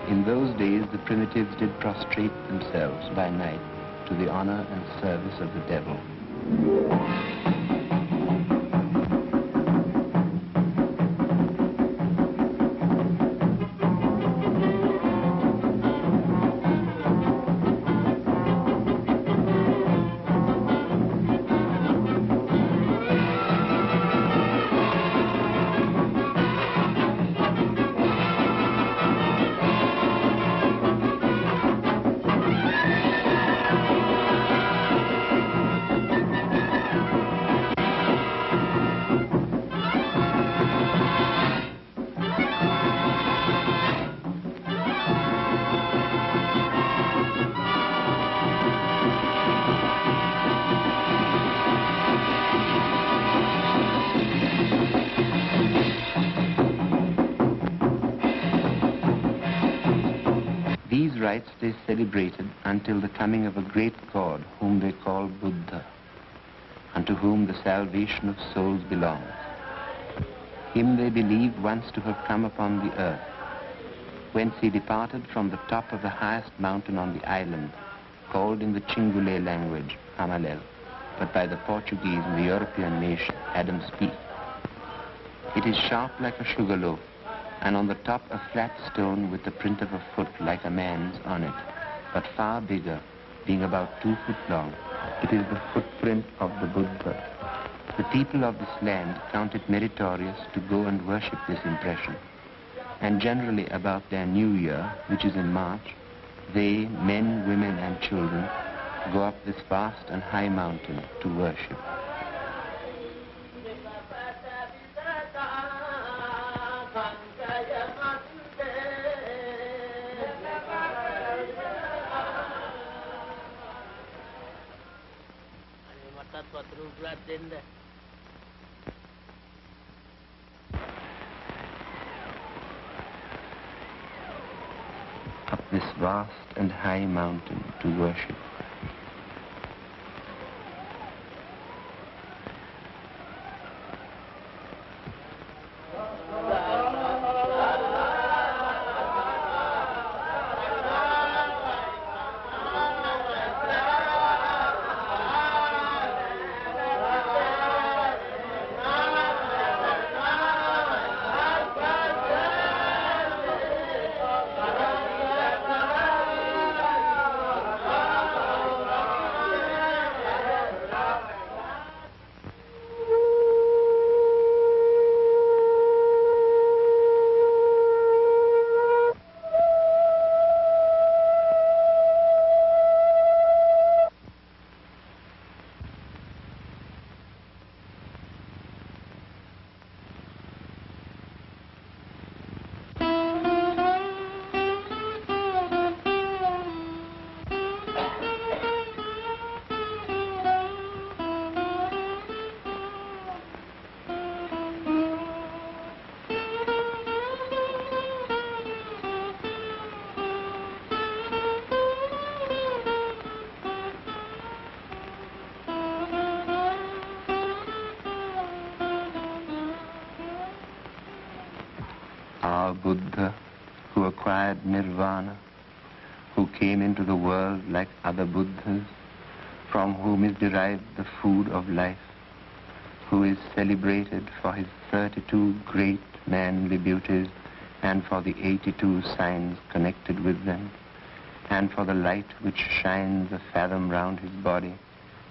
In those days, the primitives did prostrate themselves by night to the honor and service of the devil. These rites they celebrated until the coming of a great god whom they call Buddha, unto whom the salvation of souls belongs. Him they believed once to have come upon the earth, whence he departed from the top of the highest mountain on the island, called in the Chingule language, Hamalel, but by the Portuguese and the European nation, Adam's Peak. It is sharp like a sugar loaf, and on the top a flat stone with the print of a foot like a man's on it, but far bigger, being about 2 foot long. It is the footprint of the Buddha. The people of this land count it meritorious to go and worship this impression. And generally about their new year, which is in March, they, men, women, and children, go up this vast and high mountain to worship. Up this vast and high mountain to worship. Our Buddha, who acquired nirvana, who came into the world like other Buddhas, from whom is derived the food of life, who is celebrated for his 32 great manly beauties and for the 82 signs connected with them, and for the light which shines a fathom round his body,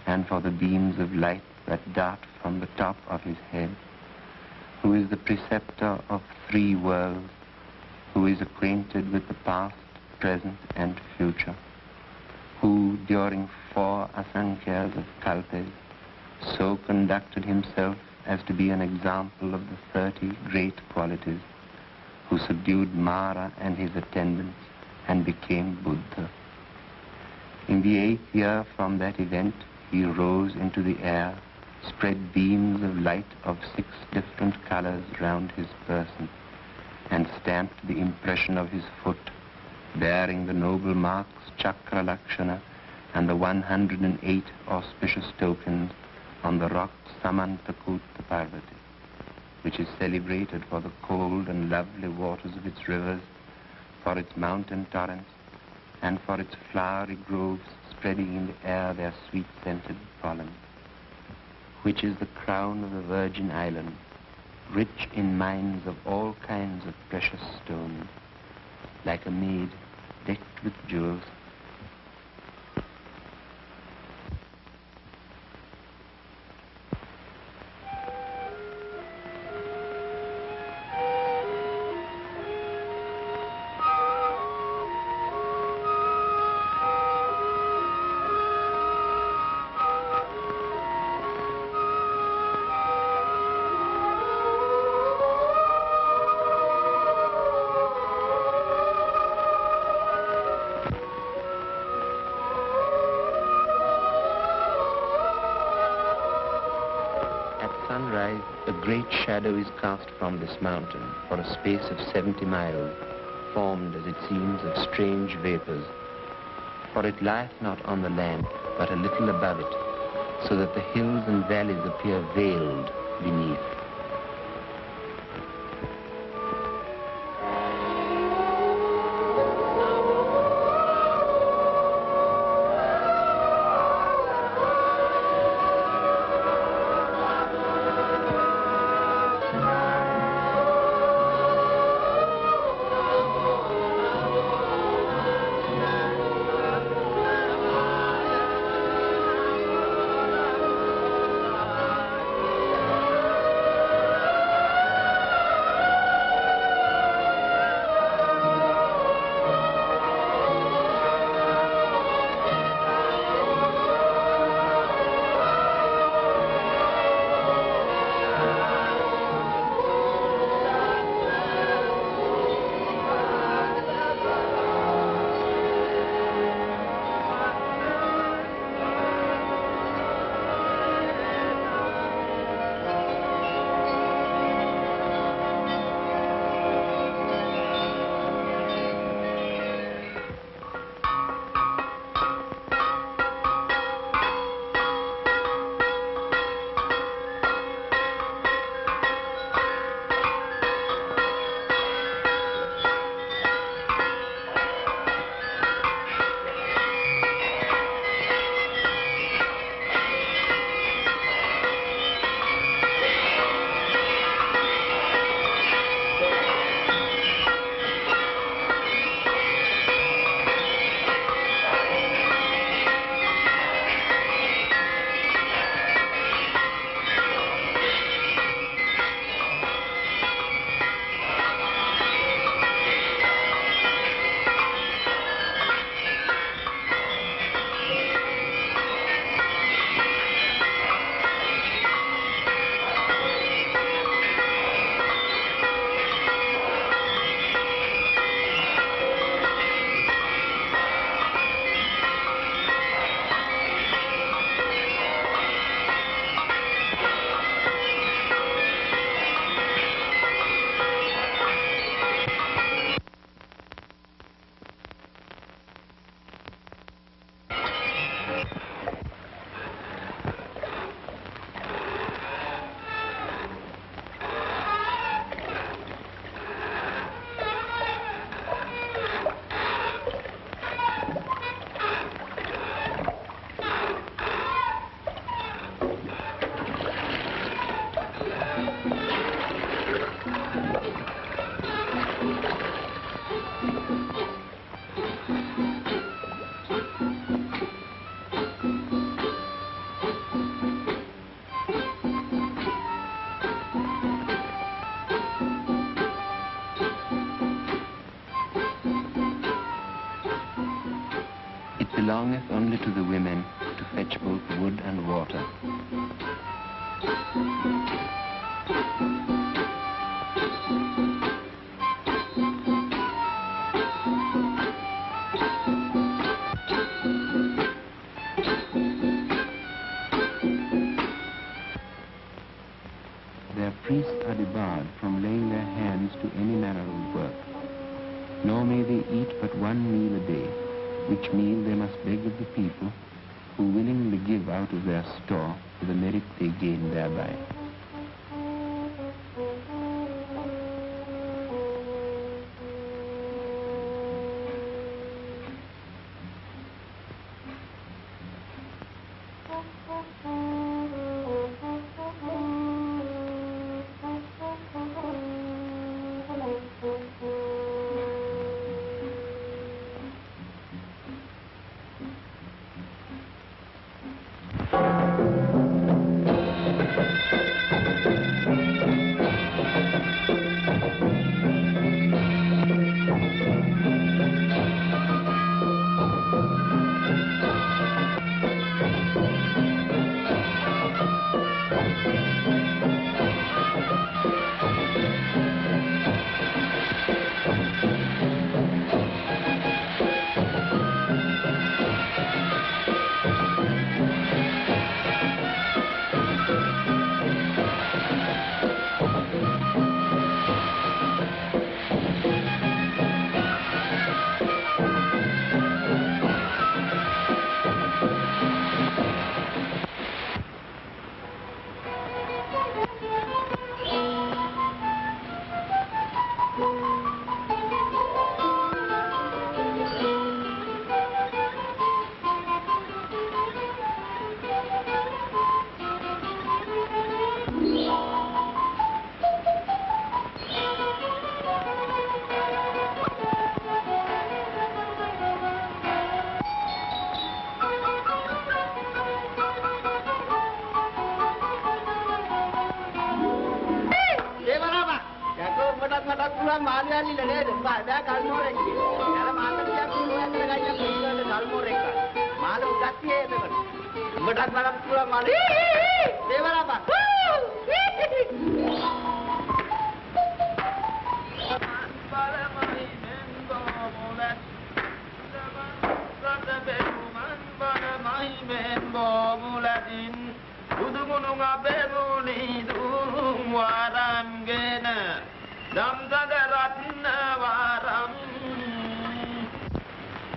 and for the beams of light that dart from the top of his head, who is the preceptor of 3 worlds, who is acquainted with the past, present, and future, who during 4 asankhya's of kalpas so conducted himself as to be an example of the 30 great qualities, who subdued Mara and his attendants and became Buddha. In the 8th year from that event, he rose into the air, spread beams of light of 6 different colors round his person, and stamped the impression of his foot, bearing the noble marks Chakra Lakshana and the 108 auspicious tokens on the rock Samantakutta Parvati, which is celebrated for the cold and lovely waters of its rivers, for its mountain torrents, and for its flowery groves spreading in the air their sweet-scented pollen, which is the crown of the Virgin Island, rich in mines of all kinds of precious stones, like a maid decked with jewels. Sunrise, a great shadow is cast from this mountain for a space of 70 miles, formed, as it seems, of strange vapors. For it lieth not on the land, but a little above it, so that the hills and valleys appear veiled beneath. belongeth only to the women to fetch both wood and water. Their priests are debarred from laying their hands to any manner of work, nor may they eat but one meal a day, which meal they must beg of the people, who willingly give out of their store for the merit they gain thereby.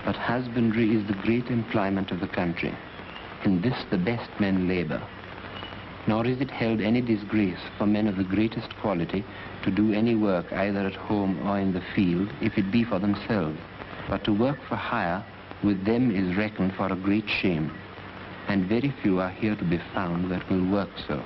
But husbandry is the great employment of the country. In this the best men labor. Nor is it held any disgrace for men of the greatest quality to do any work either at home or in the field, if it be for themselves. But to work for hire with them is reckoned for a great shame, and very few are here to be found that will work so.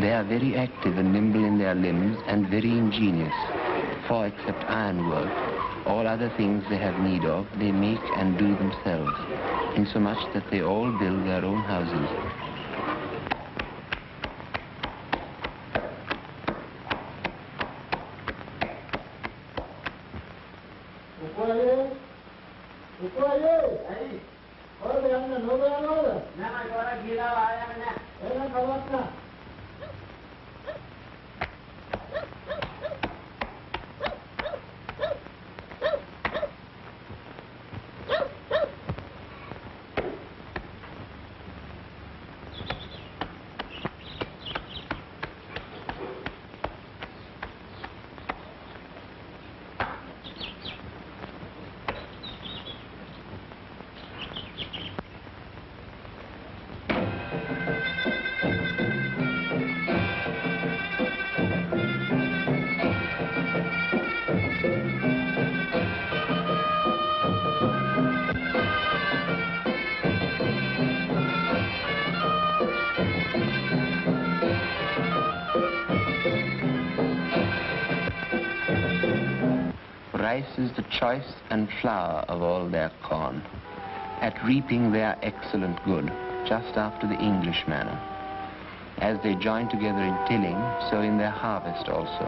They are very active and nimble in their limbs and very ingenious, for except ironwork, all other things they have need of, they make and do themselves, insomuch that they all build their own houses. rice is the choice and flour of all their corn. At reaping they are excellent good, just after the English manner. As they join together in tilling, so in their harvest also.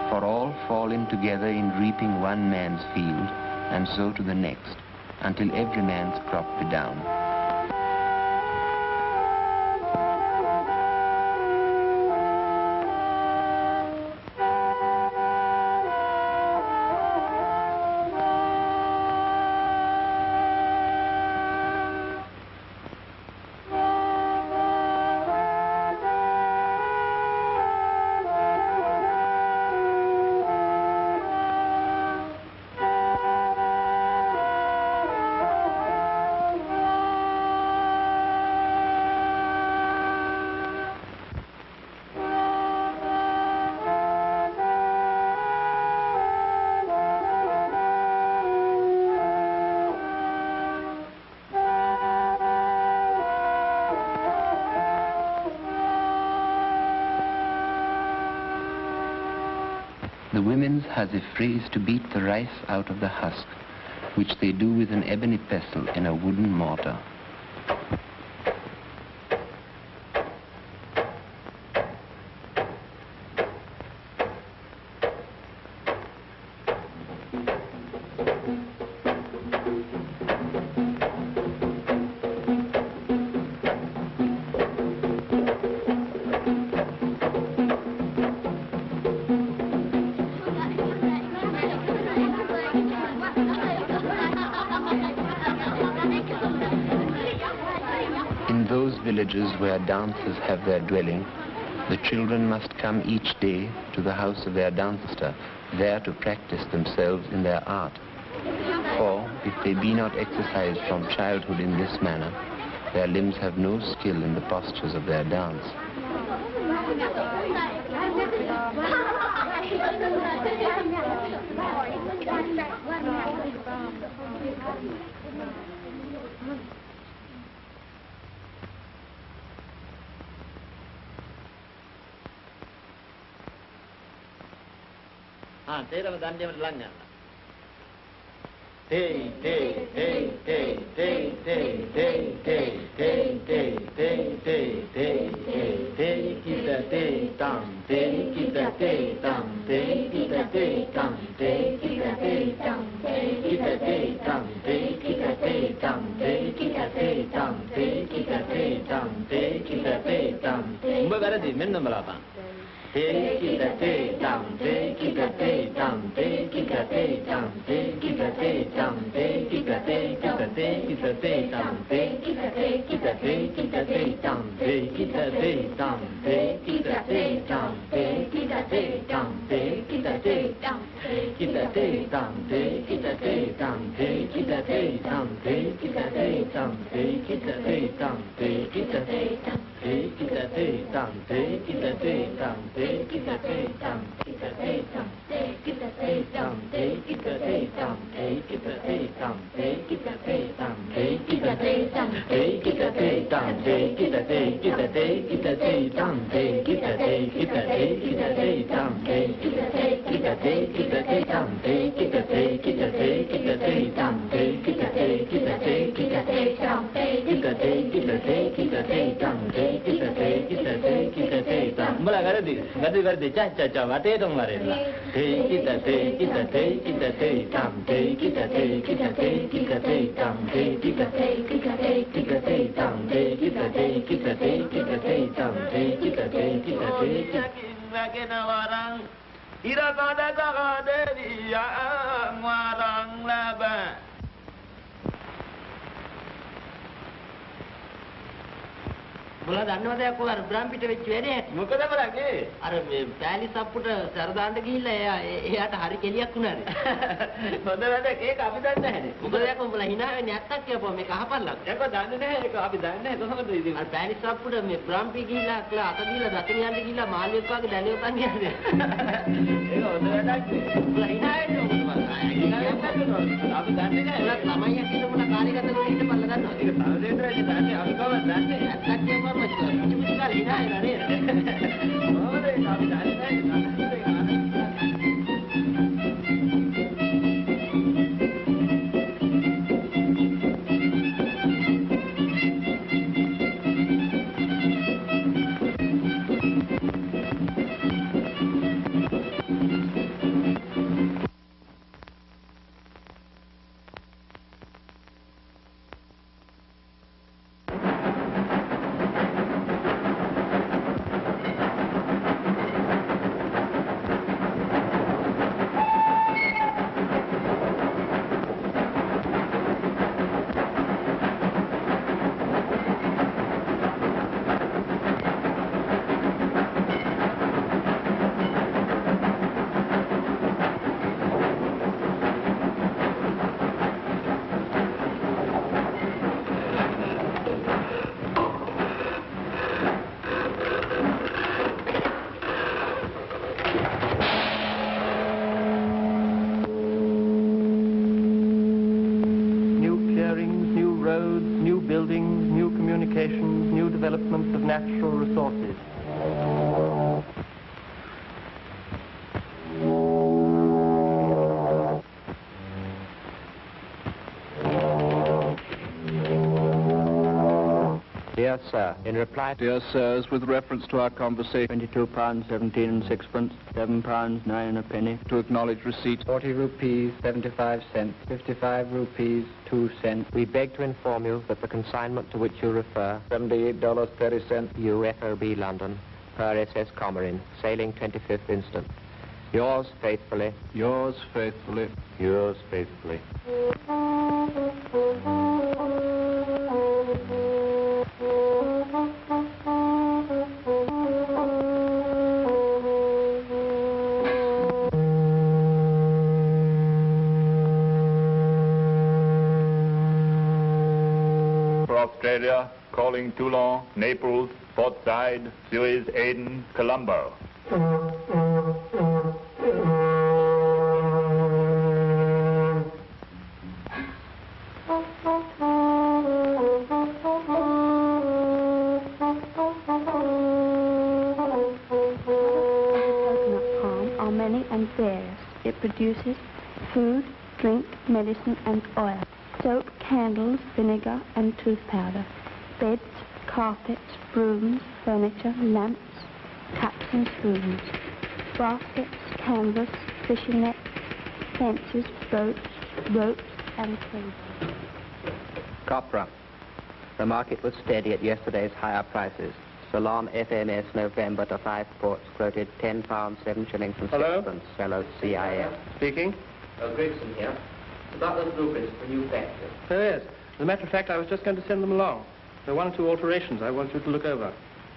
For all fall in together in reaping one man's field, and so to the next, until every man's crop be down. The women's has a phrase to beat the rice out of the husk, which they do with an ebony pestle in a wooden mortar. Villages where dancers have their dwelling, the children must come each day to the house of their dancer, there to practice themselves in their art. For if they be not exercised from childhood in this manner, their limbs have no skill in the postures of their dance. තේරම දන්නේම ලං යනවා. තේ තේ තේ තේ තේ තේ තේ තේ තේ තේ තේ තේ තේ තේ කිත තේ තම් තේ කිත තේ තම් තේ කිත තේ තම් තේ කිත තේ තම් තේ කිත තේ තම් තේ කිත තේ තම් තේ කිත තේ තම් තේ කිත තේ තම් තේ කිත තේ තම් උඹ වැරදි මෙන්න බලපන්. Te kita te tam te kita te tam te kita te tam te kita te tam te kita te kita te kita te tam te kita te kita te kita te tam te kita te tam te kita te tam te kita te tam te kita te tam te kita te tam te kita te tam te kita te tam te kita te tam te kita te tam te kita te tam te kita te tam te kita te tam te kita te tam kita te tam te kita te tam te kita te tam te kita te tam te kita te tam te kita te tam te kita te tam te kita te kita te kita te tam te kita te kita te kita te tam te kita te kita te kita te tam te kita te kita te kita te tam te kita te kita te kita te tam te kita te kita te kita te tam te kita te kita te kita te tam mula gardi gardi cha wateetama warella te kita te kita te kita te tam te kita te kita te kita te tam te kita te kita te kita te tam te kita te kita te kita te tam te kita te kita te yakin warang ira kada kada dia warang laba Bola දන්නවද යකෝ අර බ්‍රාම් පිට වෙච්ච වැඩේ හැටි මොකද බලන්නේ අර මේ පෑලි සප්පුට සර දාන්න ගිහිල්ලා එයාට හරි කෙලියක් වුණානේ හොඳ වැඩක් ඒක අපි දන්නේ නැහැනේ මොකද යකෝ උඹලා hina වෙන්නේ නැත්තක් කියපුවා මේක අහපල්ලක් යකෝ දන්නේ නැහැ ඒක අපි දන්නේ නැහැ කොහොමද ඉතින් අර පෑලි සප්පුට මේ බ්‍රාම් පි ගිහිල්ලා අක්ලා අත දීලා දකින්න යන්න ගිහිල්ලා මාළියෙක් වගේ දැලියොත් අන් කියන්නේ ඒක හොඳ වැඩක් නේ උඹලා hina වෙන්නේ මොකද අපි දන්නේ නැහැ උඹලා ළමයියා කියන මොන කාර්යගත කරන හිට පල්ල ගන්නවා ඒක සමදේන්ද්‍රයි දන්නේ අපි කවදාවත් දන්නේ නැත්තක් කියපුවා Musikal hina ya nare. Oh, deh, tapi dah ada. new buildings, new communications, new developments of natural resources. Dear Sir, in reply to... Dear Sirs, with reference to our conversation, £22, 17 and sixpence, £7, 9 and a penny, to acknowledge receipt, 40 rupees, 75 cents, 55 rupees, 2 cents. We beg to inform you that the consignment to which you refer, $78.30, UFOB London, per SS Comarin, sailing 25th instant. Yours faithfully. yours faithfully. Yours faithfully. For Australia, calling Toulon, Naples, Port Said, Suez, Aden, Colombo. It produces food, drink, medicine and oil, soap, candles, vinegar and tooth powder, beds, carpets, brooms, furniture, lamps, taps and spoons, baskets, canvas, fishing nets, fences, boats, ropes and cables. Copra. The market was steady at yesterday's higher prices. Ceylon FMS November to 5 ports quoted £10, 7 shillings and Hello? sixpence. Sellers CIF. Speaking? Gregson here. About those blueprints for new factory. Yes. As a matter of fact, I was just going to send them along. There are 1 or 2 alterations I want you to look over.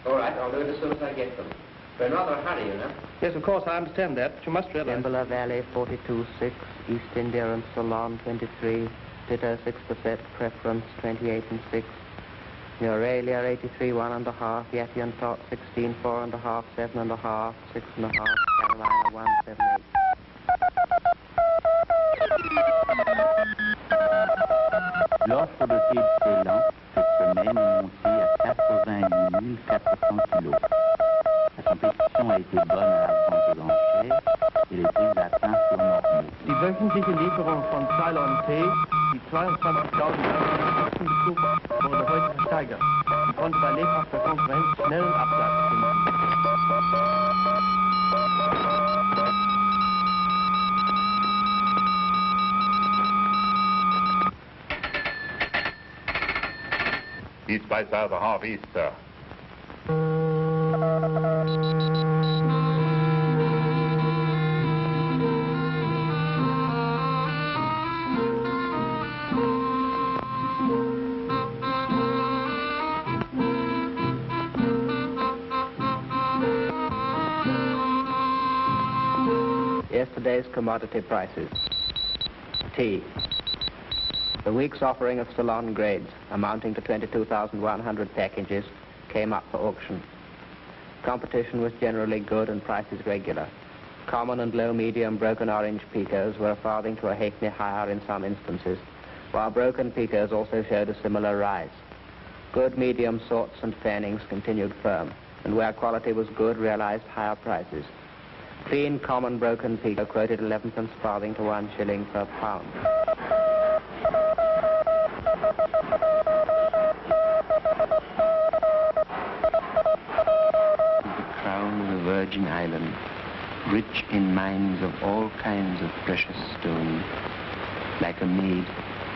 All right, I'll do it as soon as I get them. We're in rather a hurry, you know. Yes, of course, I understand that, but you must realize... Timberla Valley 42.6, East India and Ceylon 23, Ditto 6%, Preference 28 and 6. Euralia 83 1.5, Yeti and Tot 16 4.5, 7.5, 6.5, Carolina 178. L'offre de thé de Ceylon cette semaine est montée à 88 400 kilos. La compétition a été bonne à la vente aux enchères et les prix atteints sont normaux. Die wöchentliche Lieferung von Ceylon Tee, die 22.000 Besuch, wurde heute versteigert und konnte bei lebhafter Konkurrenz schnellen Absatz finden. These prices are the half east, sir. Yesterday's commodity prices. Tea. The week's offering of Ceylon grades, amounting to 22,100 packages, came up for auction. Competition was generally good and prices regular. Common and low-medium broken orange picos were a farthing to a halfpenny higher in some instances, while broken picos also showed a similar rise. Good medium sorts and fannings continued firm, and where quality was good, realized higher prices. Clean common broken pico quoted 11 farthing to 1 shilling per pound. The crown of the Virgin Islands, rich in mines of all kinds of precious stones, like a maid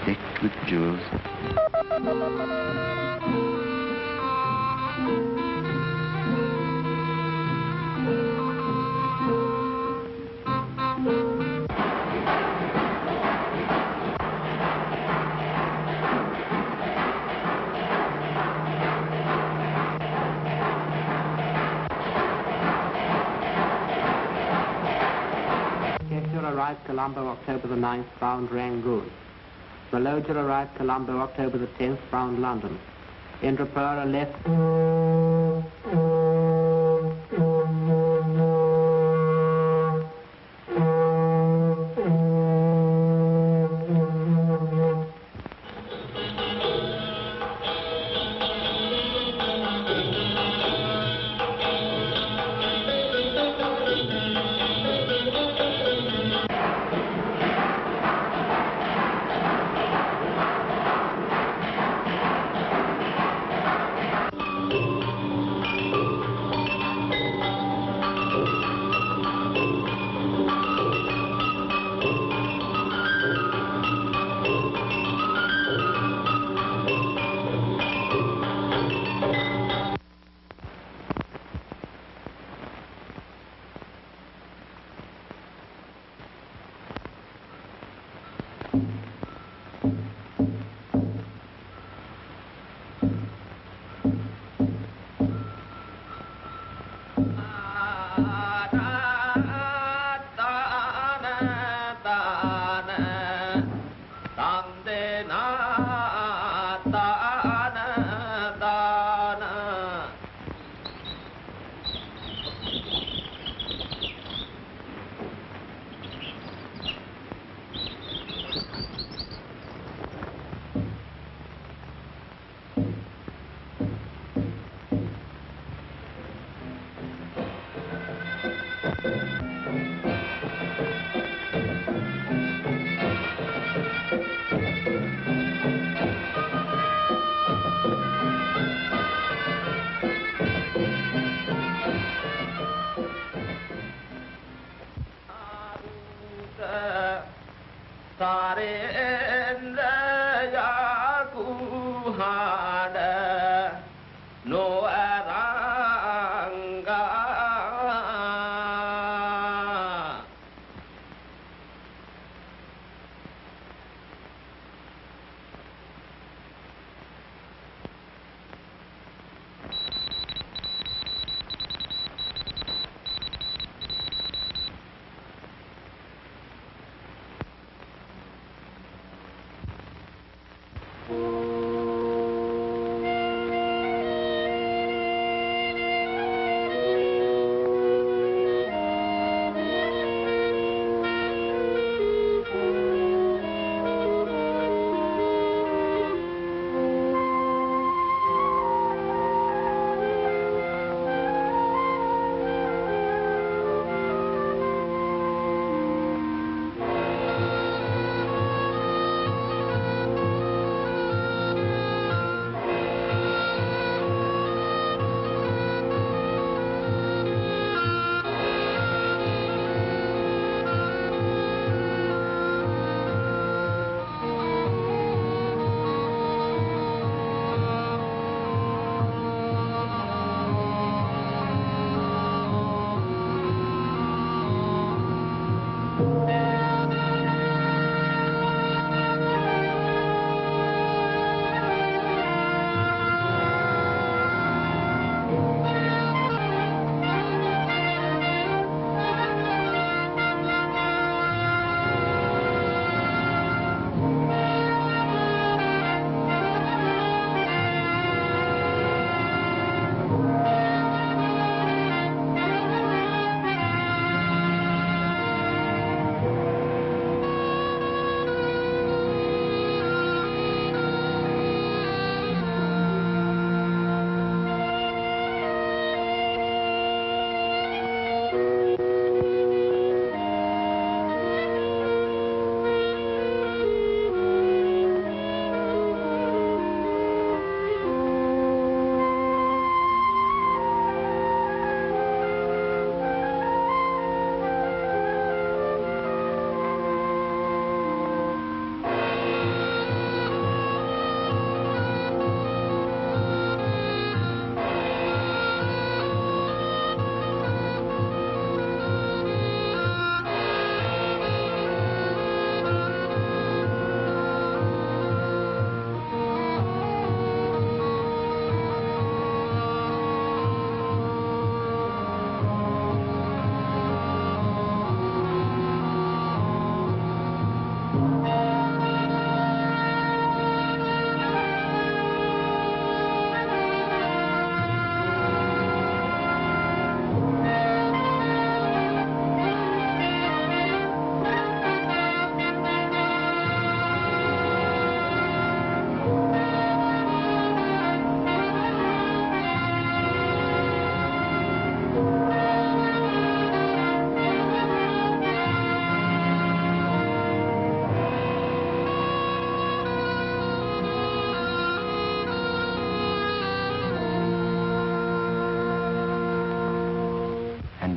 decked with jewels. Arrived Colombo, October the 9th, bound Rangoon. Maloja arrived Colombo, October the 10th, bound London. Indrapura left...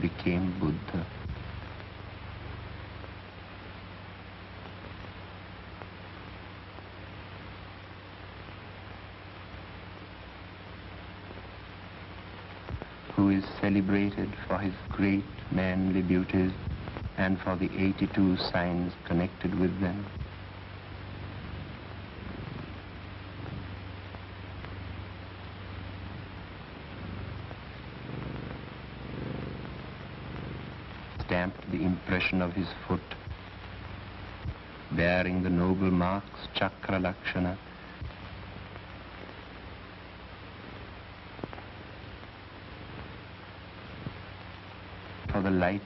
became Buddha. Who is celebrated for his great manly beauties and for the 82 signs connected with them, expression of his foot, bearing the noble marks Chakra Lakshana, for the light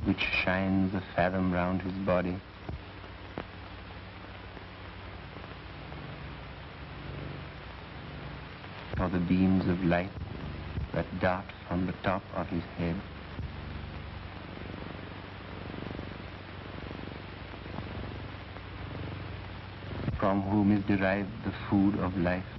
which shines a fathom round his body, for the beams of light that dart from the top of his head, from whom is derived the food of life.